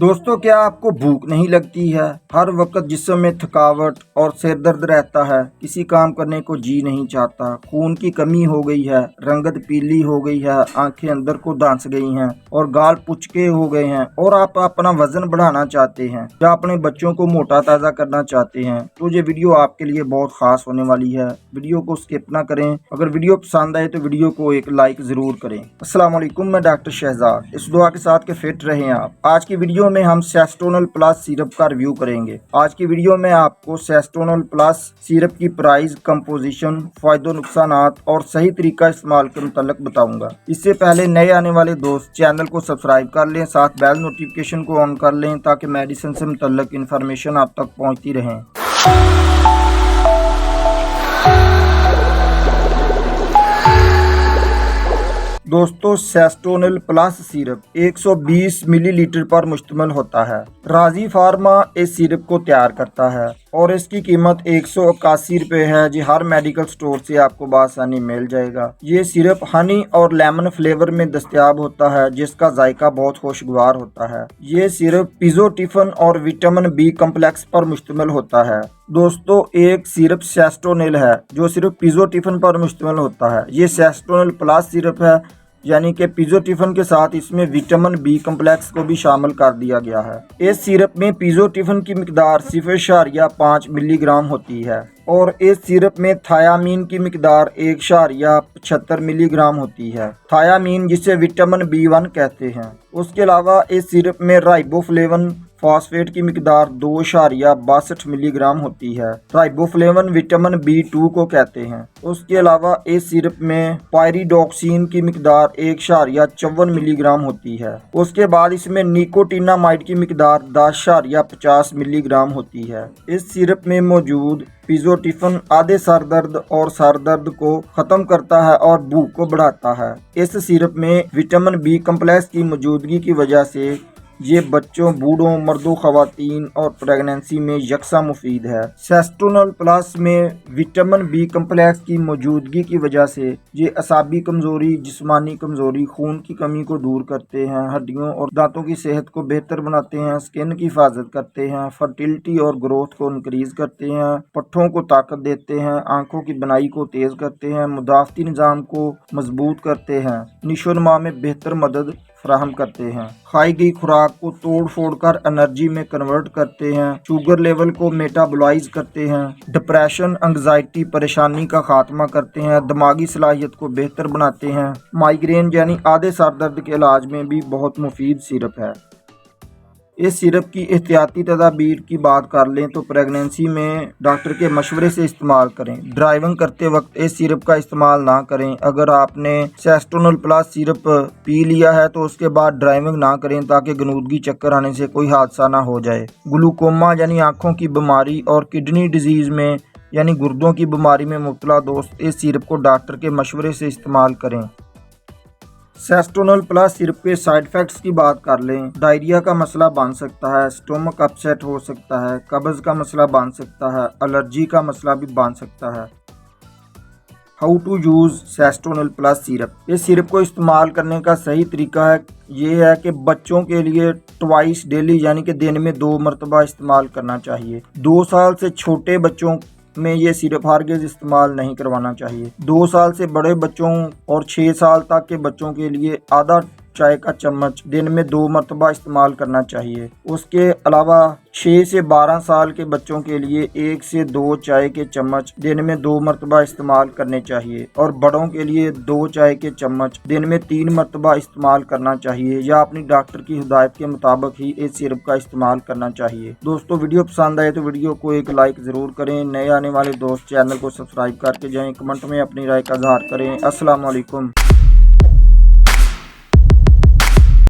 दोस्तों, क्या आपको भूख नहीं लगती है? हर वक्त जिस्म में थकावट और सिर दर्द रहता है, किसी काम करने को जी नहीं चाहता, खून की कमी हो गई है, रंगत पीली हो गई है, आंखें अंदर को धंस गई हैं और गाल पुचके हो गए हैं और आप अपना वजन बढ़ाना चाहते हैं या अपने बच्चों को मोटा ताज़ा करना चाहते हैं, तो ये वीडियो आपके लिए बहुत खास होने वाली है। वीडियो को स्किप ना करें। अगर वीडियो पसंद आए तो वीडियो को एक लाइक जरूर करें। अस्सलाम वालेकुम, मैं डॉक्टर शहजाद। इस दुआ के साथ के फिट रहें आप। आज की वीडियो में हम सेस्टोनल प्लस सिरप का रिव्यू करेंगे। आज की वीडियो में आपको सेस्टोनल प्लस सिरप की प्राइस, कंपोजिशन, फायदों नुकसानात और सही तरीका इस्तेमाल के मुताल्लिक बताऊंगा। इससे पहले नए आने वाले दोस्त चैनल को सब्सक्राइब कर लें, साथ बेल नोटिफिकेशन को ऑन कर लें ताकि मेडिसिन से मुताल्लिक इंफॉर्मेशन आप तक पहुंचती रहे। दोस्तों, सेस्टोनल प्लस सिरप 120 मिलीलीटर पर मुश्तमिल होता है। राजी फार्मा इस सिरप को तैयार करता है और इसकी कीमत 181 रुपये है। जी हर मेडिकल स्टोर से आपको बासानी मिल जाएगा। ये सिरप हनी और लेमन फ्लेवर में दस्तयाब होता है, जिसका जायका बहुत खुशगवार होता है। ये सिरप पिज़ोटिफन और विटामिन बी कम्प्लेक्स पर मुश्तमिल होता है। दोस्तों, एक सिरप सेस्टोनिल है जो सिर्फ पिज़ोटिफन पर मुश्तमिल होता है। ये सेस्टोनिल प्लस सिरप है, यानी कि पिज़ोटिफन के साथ इसमें विटामिन बी कम्प्लेक्स को भी शामिल कर दिया गया है। इस सिरप में पिज़ोटिफन की मिकदार 0.5 मिलीग्राम होती है और इस सिरप में थायामीन की मिकदार 1.75 मिलीग्राम होती है। थायामीन, जिसे विटामिन B1 कहते हैं। उसके अलावा इस सिरप में राइबोफ्लेविन फॉस्फेट की मिकदार 2.62 मिलीग्राम होती है। राइबोफ्लेविन विटामिन B2 को कहते हैं। उसके अलावा इस सिरप में पायरिडॉक्सिन की मिकदार 1.54 मिलीग्राम होती है। उसके बाद इसमें निकोटिनामाइड की मिकदार 10.50 मिलीग्राम होती है। इस सिरप में मौजूद पिज़ोटिफन आधे सर दर्द और सर दर्द को खत्म करता है और भूख को बढ़ाता है। इस सिरप में विटामिन बी कम्प्लेक्स की मौजूदगी की वजह से ये बच्चों, बूढ़ों, मर्दों, खवातीन और प्रेगनेंसी में यकसा मुफीद है। सेस्टोनल प्लस में विटामिन बी कम्प्लेक्स की मौजूदगी की वजह से ये असाबी कमज़ोरी, जिस्मानी कमज़ोरी, खून की कमी को दूर करते हैं, हड्डियों और दांतों की सेहत को बेहतर बनाते हैं, स्किन की हिफाजत करते हैं, फर्टिलिटी और ग्रोथ को इंक्रीज करते हैं, पट्ठों को ताकत देते हैं, आंखों की बनाई को तेज़ करते हैं, मुदाफ़ती निज़ाम को मजबूत करते हैं, निशोनमा में बेहतर मदद फराहम करते हैं, खाई गई खुराक को तोड़ फोड़ कर एनर्जी में कन्वर्ट करते हैं, शुगर लेवल को मेटाबोलाइज करते हैं, डिप्रेशन, एंग्जाइटी, परेशानी का खात्मा करते हैं, दिमागी सलाहियत को बेहतर बनाते हैं, माइग्रेन यानी आधे सर दर्द के इलाज में भी बहुत मुफीद सिरप है। इस सिरप की एहतियाती तदाबीर की बात कर लें तो प्रेगनेंसी में डॉक्टर के मशवरे से इस्तेमाल करें। ड्राइविंग करते वक्त इस सिरप का इस्तेमाल ना करें। अगर आपने सेस्टोनल प्लस सिरप पी लिया है तो उसके बाद ड्राइविंग ना करें ताकि गनूदगी चक्कर आने से कोई हादसा ना हो जाए। ग्लूकोमा यानी आँखों की बीमारी और किडनी डिजीज़ में यानी गुर्दों की बीमारी में मुब्तला दोस्त इस सिरप को डॉक्टर के मशवरे से इस्तेमाल करें। सेस्टोनल प्लस सिरप के साइड इफ़ेक्ट्स की बात कर लें। डायरिया का मसला बन सकता है, स्टोमक अपसेट हो सकता है, कब्ज़ का मसला बन सकता है, एलर्जी का मसला भी बन सकता है। How to use sestonal plus syrup. इस सिरप को इस्तेमाल करने का सही तरीका ये है कि बच्चों के लिए ट्वाइस डेली यानी कि दिन में 2 मरतबा इस्तेमाल करना चाहिए। 2 साल से छोटे बच्चों में ये सिरप हरगिज़ इस्तेमाल नहीं करवाना चाहिए। 2 साल से बड़े बच्चों और 6 साल तक के बच्चों के लिए आधा चाय का चम्मच दिन में 2 मरतबा इस्तेमाल करना चाहिए। उसके अलावा 6 से 12 साल के बच्चों के लिए 1 से 2 चाय के चम्मच दिन में 2 मरतबा इस्तेमाल करने चाहिए और बड़ों के लिए 2 चाय के चम्मच दिन में 3 मरतबा इस्तेमाल करना चाहिए या अपनी डॉक्टर की हिदायत के मुताबिक ही इस सिरप का इस्तेमाल करना चाहिए। दोस्तों, वीडियो पसंद आए तो वीडियो को एक लाइक ज़रूर करें। नए आने वाले दोस्त चैनल को सब्सक्राइब करके जाएँ, कमेंट में अपनी राय का इज़हार करें। अस्सलाम वालेकुम।